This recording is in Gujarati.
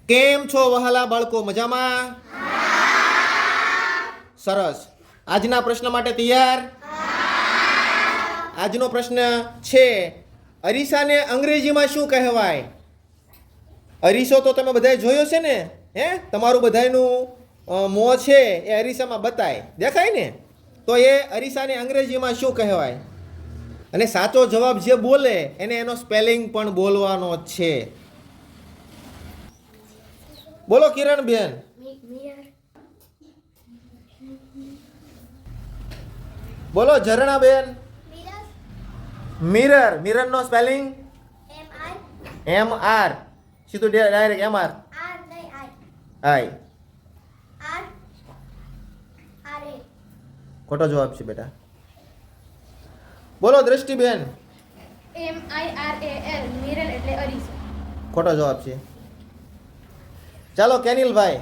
કેમ છો વહાલા બાળકો, મજામાં? સરસ. આજના પ્રશ્ન માટે તૈયાર? આજનો પ્રશ્ન છે, અરીસાને અંગ્રેજીમાં શું કહેવાય? અરીસો તો તમે બધાએ જોયો છે ને? હે, તમારું બધાયનું મોં છે એ અરીસામાં બતાય દેખાય ને? તો એ અરીસાને અંગ્રેજીમાં શું કહેવાય? અને સાચો જવાબ જે બોલે એને એનો સ્પેલિંગ પણ બોલવાનો છે. બોલો કિરણબેન. બોલો ઝરણાબેન. મિરર. મિરરનો સ્પેલિંગ MR. સીધું ડાયરેક્ટ MR. હાય. ખોટો જવાબ છે બેટા. બોલો દ્રષ્ટિબેન. MIRAL મિરર એટલે અરીસો. ખોટો જવાબ છે. ચાલો કેનિલભાઈ.